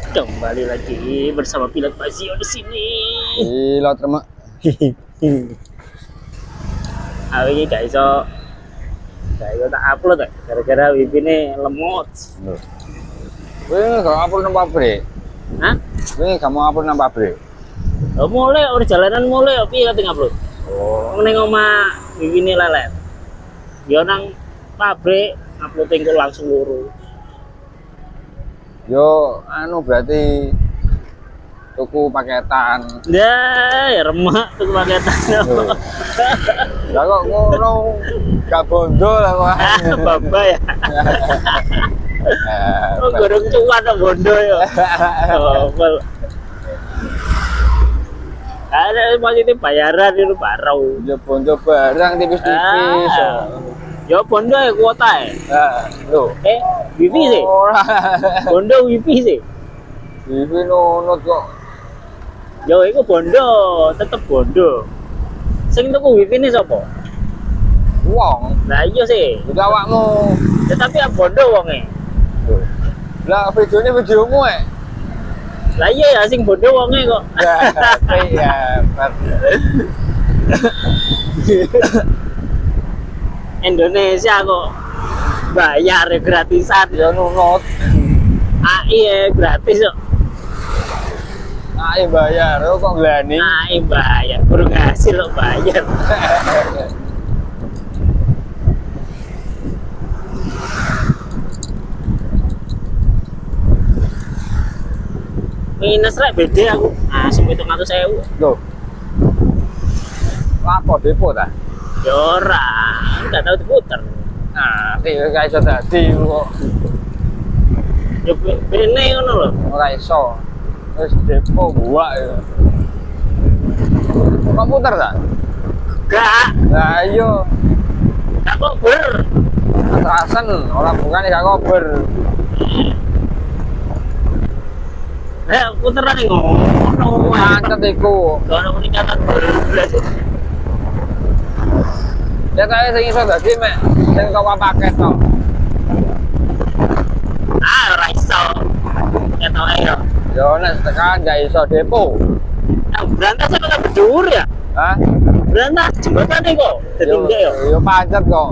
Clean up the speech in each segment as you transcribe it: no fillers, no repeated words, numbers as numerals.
Kembali lagi bersama Pilot Pasio di sini. Pilot remak. Hari ini gak iso tak upload ya, gara-gara wifi ini lemot. Wih, gak upload nang pabrik. Hah? Wih, gak mau upload nang pabrik. Oh, mulai udah jalanan mulai tapi ya tinggal upload. Oh, Neng oma wifi ini lelet. Yo nang pabrik uploading kok langsung luru. yo anu berarti tuku paketan. Ya remak tuh paketan. Lah kok ngono gak bondo lah kok. Baba ya. Oh, gorong cuan dong bondo ya. Oh, ada masih bayaran itu baru. Yo bondo barang tipis-tipis. Ya bondo ya kuota ya. Lho. Wifi sih. Ora. Bondo wifi sih. Wifi nunut kok. Yo iku bondo, tetep bondo. Sing tuku wifi ini sapa? Wong. Lah iya sih. Udah awakmu. Tetapi ya bondo wonge. Lah videonya videomu Lah iya ya sing bondo wonge kok. Ya, Indonesia kok bayar ya gratisan ya nunut. AI ya gratis kok. Ayo bayar, kok ngelani? AI bayar, kurang hasil kok bayar. Minus rek beda aku. Ah, 700.000. Loh. Apa depo ta? Ya ora, enggak tahu diputer. Nah, gak iso dadi kok. Ya bene ngono lho. Ora iso. Wis depo buak ya. Kok puter ta? Enggak, Lah iya, enggak kober. atrasen, ora bukan gak kober. Puteran ning ngono. Macet iku. Ono peningkatan belas. Ya kae sing iso dadi mek sing kok paket to. Ah, ora iso. Ketoke yo. Ya nek tekan gak iso depo. Berantas apa berduri ya? Hah? Berantas jembatan nih kok. Jadi enggak ya? Yo pancet kok.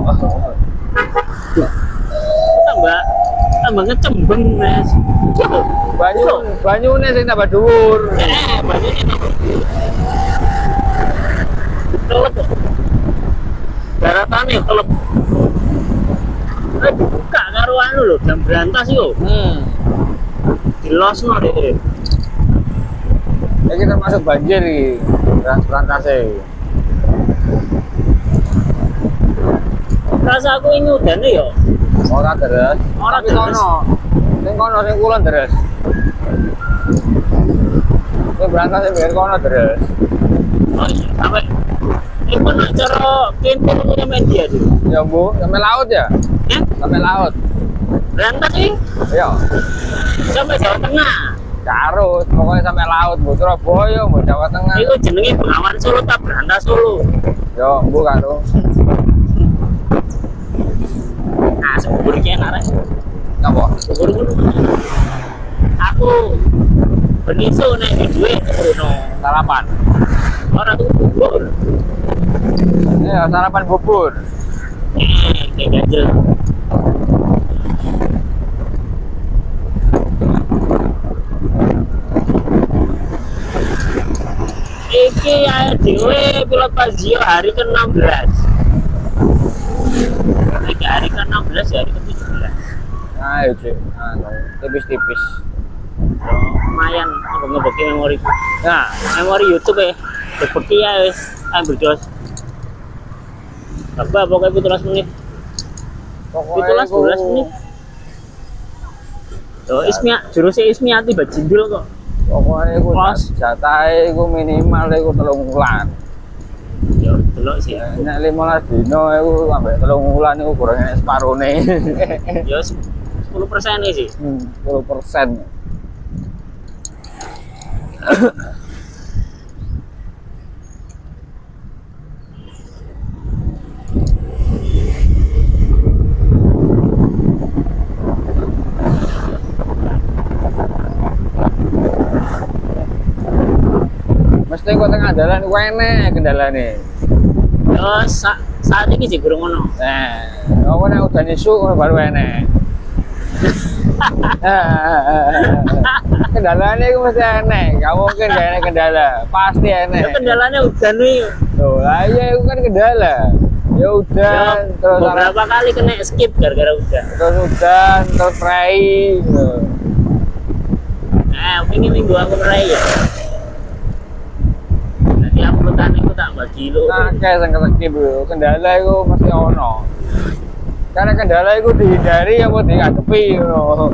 Tambah ngecembeng Mas. Gitu. Banyune sing tambah dhuwur. Banyunya tambah. Kelep kok. Daratane kelep. Dibuka karo anu lho, jam berantas yo. Dilosno deh. Ini termasuk banjir iki. Rantase. Rasa aku ini udah nih yo. Ora deres. Ora Tapi deres. kono sing kulon deres. Ini berantas sing biar kono deres. Oh iya, sampai ini pernah cara kente punya media dulu. Ya Bu, sampai laut ya? Ya? Sampai laut. Berantas sih Iya. sampai Jawa Tengah. Carut, pokoknya sampai laut, Bu Surabaya, Bu Jawa Tengah. Itu jenenge Bengawan Solo tak Berantas Solo. Yo, Bu karo. Nah, sebubur iki enak rek. Napa? Sebubur ku. Aku beniso nek duwe ngono. Sarapan. Ora tuh bubur. Iya, sarapan bubur. Kayak ganjel. Iki ya dhewe Pilot Pasio hari ke-16. Iki hari ke-16 ya hari ke-17. Nah, itu. Anu, tipis-tipis. Lumayan ngebeki memori. Nah, Memori YouTube ya. Ngebeki ya wis ambil dos. Coba pokoknya 17 menit. pokoknya 17 menit. Yo jurusnya Ismiati Bajindul kok. Pokoknya aku Pas. jatahe iku minimal iku 3 wulan. Ya delok sih. Nek 15 dino iku ambek 3 wulan iku kurang enek separone. Ya 10% nih sih. 10%. Pasti kok tengah dalan ku enek kendalane. Yo saat ini sih kurang ngono. Nah, aku nek udan isuk baru enek. Kendalanya itu mesti enek, gak mungkin gak enek kendala, pasti enek. Ya kendalanya udan nih. Tuh, lah iya itu kan kendala. Ya udan, terus beberapa kali kena skip gara-gara udan. terus udan, terus rai. Ini minggu aku merai ya. Nanti uploadan itu tak bagi lu. Nah, kayak sing skip yo, kendala itu mesti ono. Karena kendala itu dihindari apa dihadapi ngono.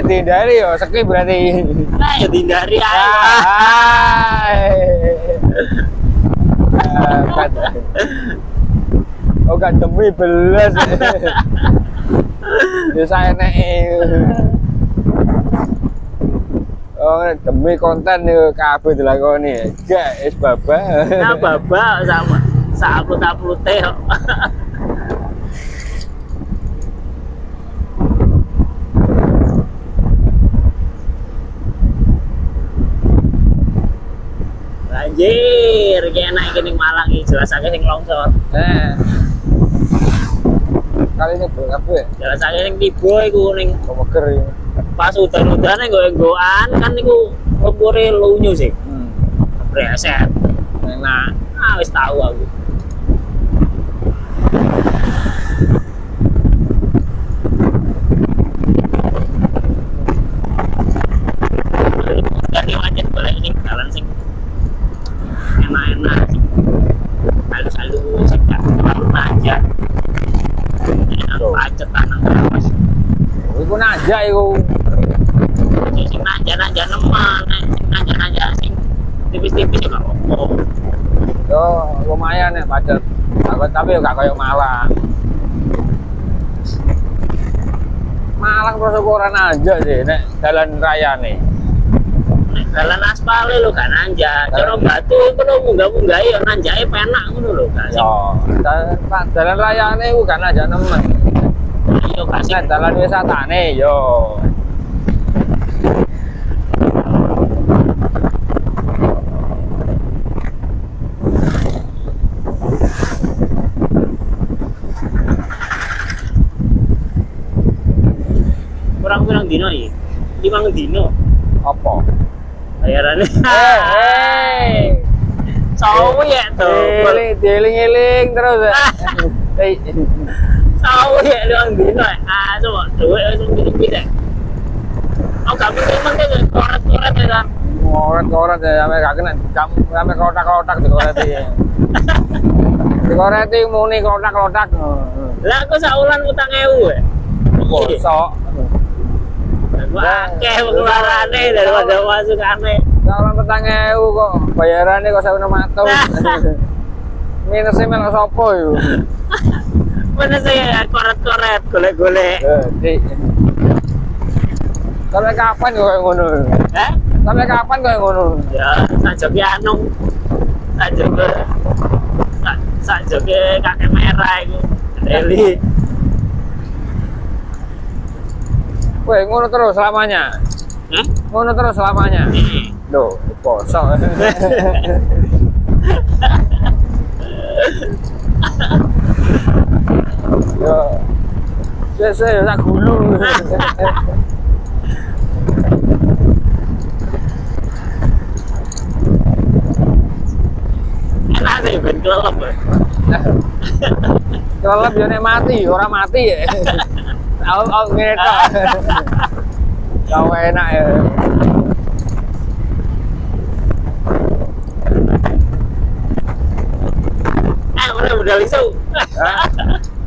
Dihindari yo skip berarti. Nah, ya dihindari aja. Oh gak demi belas. Ya saya nek. Oh demi konten yo kabeh dilakoni. Gak wis baba. Nah, baba sama upload teh. Anjir, kayak naik ke Malang iki jelas akeh sing longsor. Kali ini berapa ya? Jelas akeh sing tiba iku ning Komeger ya. pas udan-udane nggo-nggoan kan niku lumpure lunyu sih. Breset. Nah, wis tahu aku. Jadi macet boleh ini jalan sing enak-enak sih. Halus-halus sih gak terlalu nanjak. Macet tanah terus. Iku najak iku. Sing nanjak-nanjak nemen, sing nanjak-nanjak sing tipis-tipis juga apa. Yo lumayan nek macet. Tapi yo gak koyo Malang. Malang terus ora nanjak sih nek dalan rayane. Jalan aspal lho gak nanjak. Cara batu iku lho munggah-munggah ya nanjake penak ngono lho, gak sing. Yo, dalan rayane ku gak nanjak nemen. Yo gak sing. Nek dalan wisatane yo. Kurang-kurang dino iki. 5 dino Apa? bayarannya. Sawu ya tuh. Dieling-eling terus. Sawu ya doang dino. Coba duit langsung gede-gede. Oh, gak emang kan koret-koret ya kan. Koret-koret ya sampe gak kena sampe kotak-kotak dikoreti. Dikoreti muni kotak-kotak. Lah aku saulan utang 1000 ya. Kosok. Wah, akeh pengeluarane daripada masukane. Saulan 4.000 kok bayarannya kok 1.600. Minusnya melok sapa yo. Mana saya koret-koret golek-golek. Sampai kapan kok kayak ngono? Sampai kapan kok kayak ngono? Ya, sajoke anu. Sajoke kakek merah iku. Deli. Weh, ngono terus selamanya. Ngono terus selamanya. Loh, kosong. Yo. Saya tak gulung. Enak sih ben kelelep. Kelelep yo nek mati, ora mati ya. Au ngene tok. Kau enak ya. Udah lisau.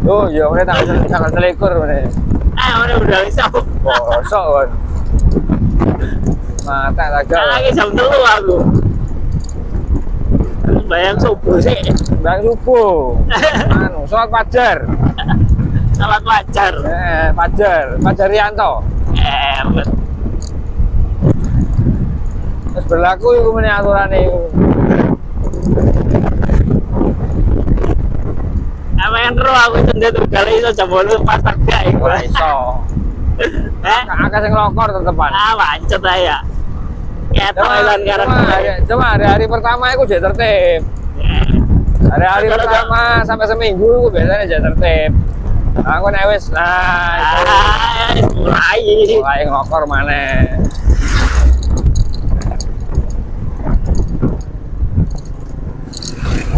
Oh, iya, udah tanggal selikur mana? Udah lisau. Bosok kan. Mata laga. Lagi jam 3 aku. Bayang subuh sih. Bayang subuh. Anu, sholat fajar. Salat wajar. Fajar Rianto. Terus berlaku itu mana aturan itu. Apa yang ro aku cendet kali iso jam 8 pas tegak iku. Ora iso. Akeh sing lokor tetepan. Wancet ae ya. Ketolan karakter. Cuma hari-hari pertama aku jadi tertib. Hari-hari pertama sampai seminggu aku biasanya jadi tertib. Aku nek wis mulai ngokor maneh.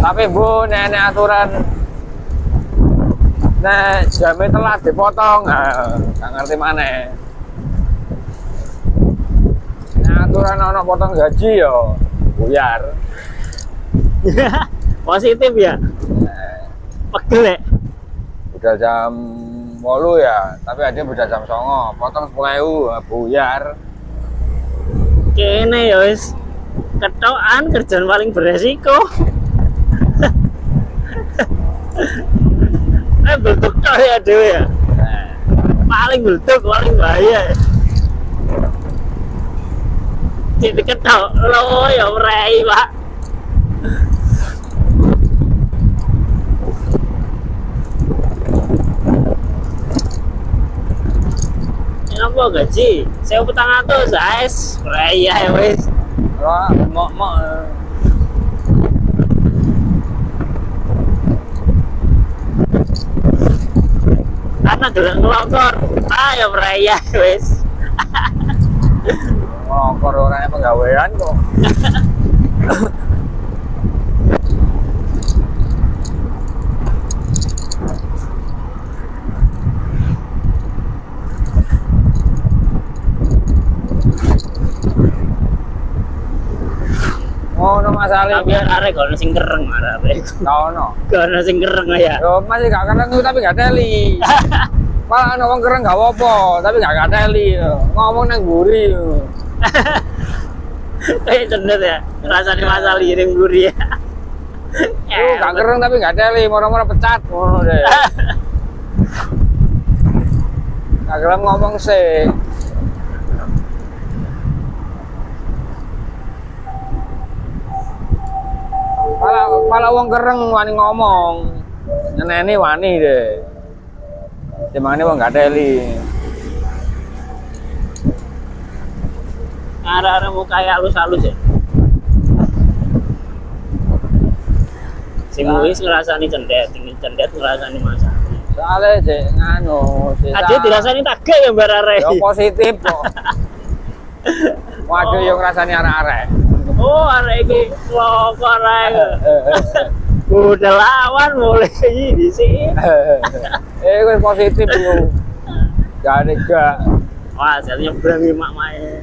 Tapi Bu, nek aturan nek jamnya telat dipotong, nggak ngerti maneh. Nek aturan ono potong gaji yo buyar. Positif ya. Pegel ya. Udah jam 8 ya, tapi ada udah jam 09.00, potong 10.000 buyar. Kene ya wis ketokan kerjaan paling beresiko. Belduk tok ya dhewe ya. Paling belduk, paling bahaya. Jadi ketok lo ya rei, Pak. Apa gaji? Saya petang atus, guys. Rei ya wis. Wah, mok. Karena gelem ngelokor, ayo merayah wis. Ngelokor orangnya penggawean kok. Ngono masalah Tapi arek kono sing kereng arek. Ono. Kono sing kereng ya. Yo masih gak kereng tapi gak teli. Malah ana wong kereng gak apa-apa, tapi gak teli. Ngomong nang mburi. Kayak cendet ya. Rasane masalah iring mburi ya. Gak kereng tapi gak teli, moro-moro pecat ngono deh. Gak gelem ngomong sih. Malah wong kereng wani ngomong. Nyeneni wani deh. Dimane wong gak teli. Arek-arek muka halus-halus ya. Sing wis ngrasani cendet ngrasani masalah. Soale jek nganu, Ade dirasani tagak ya Mbak Arek. yo positif kok. Waduh yo ngrasani arek-arek. Oh, arek iki kelopor ae. Udah lawan mulai di sini. Gue positif yo. Gak ada. Wah, saya nyebrang mak mae.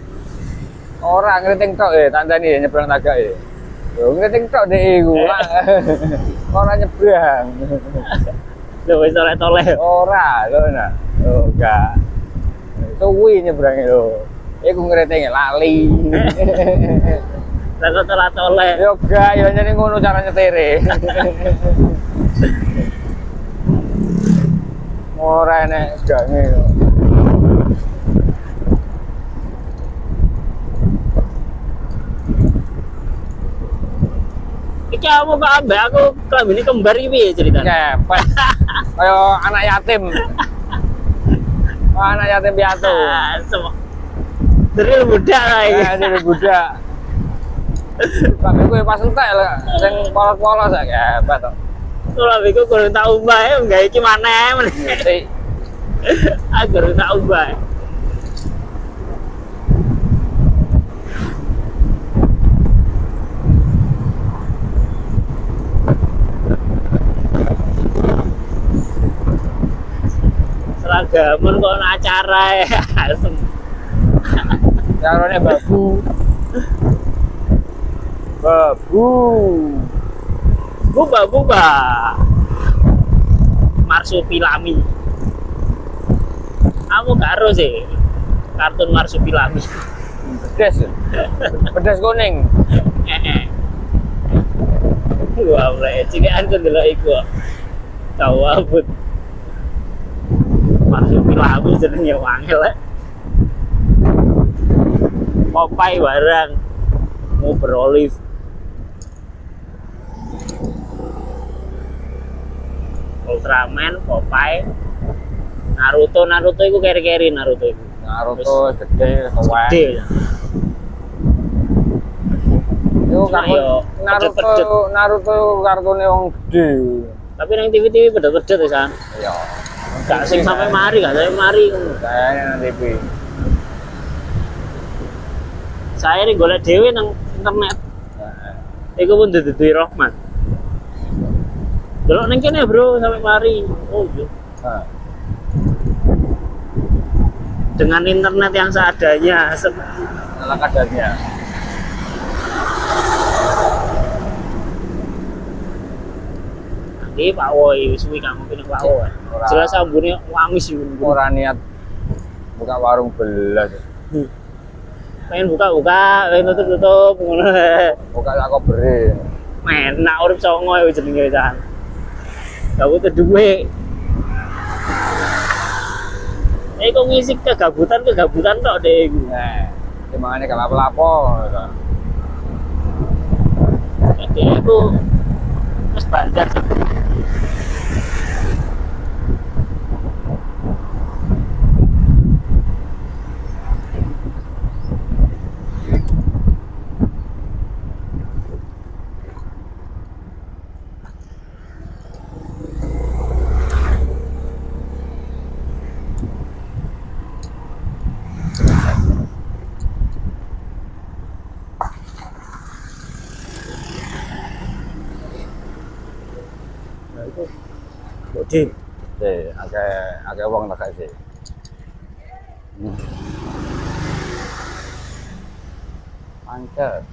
Orang ngeriting tok tandani nyebrang tagak Yo ngeriting tok deh iku. Ora nyebrang. Lho wis toleh-toleh. Ora lho nah. Oh, gak. Suwi nyebrang lho. Iku ngeriting lali. Lah kok toleh. Yo gak, yo nyene ngono cara nyetere. Ora enek gange. Iki kamu kok ambek aku klambine kembar iki piye ceritanya? Kepet. Kaya anak yatim. Anak yatim piatu. Deril budak lah iki. Dari budak. Tapi gue pas entek lho, sing polos-polos ya kepet to. Kalau aku kurang tak ubah ya, enggak iki maneh meneh. Ngerti. Aku kurang tak ubah. Seragaman kok ana acara ya. Carane babu. Buba. Marsupilami. Kamu gak harus sih kartun Marsupilami. Pedes. Pedes kuning. Wah, cikikan tuh delok iku. Tahu abut. Marsupilami jenenge wangel. Popeye barang mau berolive. Ultraman, Popeye, Naruto iku keri-keri Naruto iku. Naruto gede, tuwek. Gede. Yo Cuma kartun yo pedet-pedet. Naruto kartune wong gede. Tapi nang TV-TV pedet-pedet ya san. Iya. Gak sing sampai mari, gak sampai mari. Kayaknya nang TV. Saya ini golek dhewe nang internet. Iku pun dudu Rahmat. Delok ning kene bro sampai mari. Oh iya. Nah, Dengan internet yang seadanya. ala kadarnya. Nanti Pak Woi suwi kamu kene Pak Woi. Ora. Jelas ambune wangi sih. Ora niat buka warung belas. Pengen buka-buka, pengen tutup-tutup ngono. Buka sak kobere. Enak urip songo iku jenenge Chan. Gak butuh duit. Kok ngisi kegabutan tok deh iku. Nah, dimangane gak lapo-lapo. Jadi aku wis bandar sih. Nah, itu Bodi. Akeh wong tak sih. Mantap.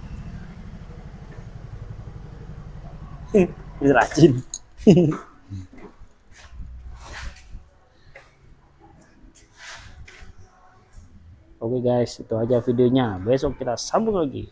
Wis rajin. Oke guys, itu aja videonya. Besok kita sambung lagi.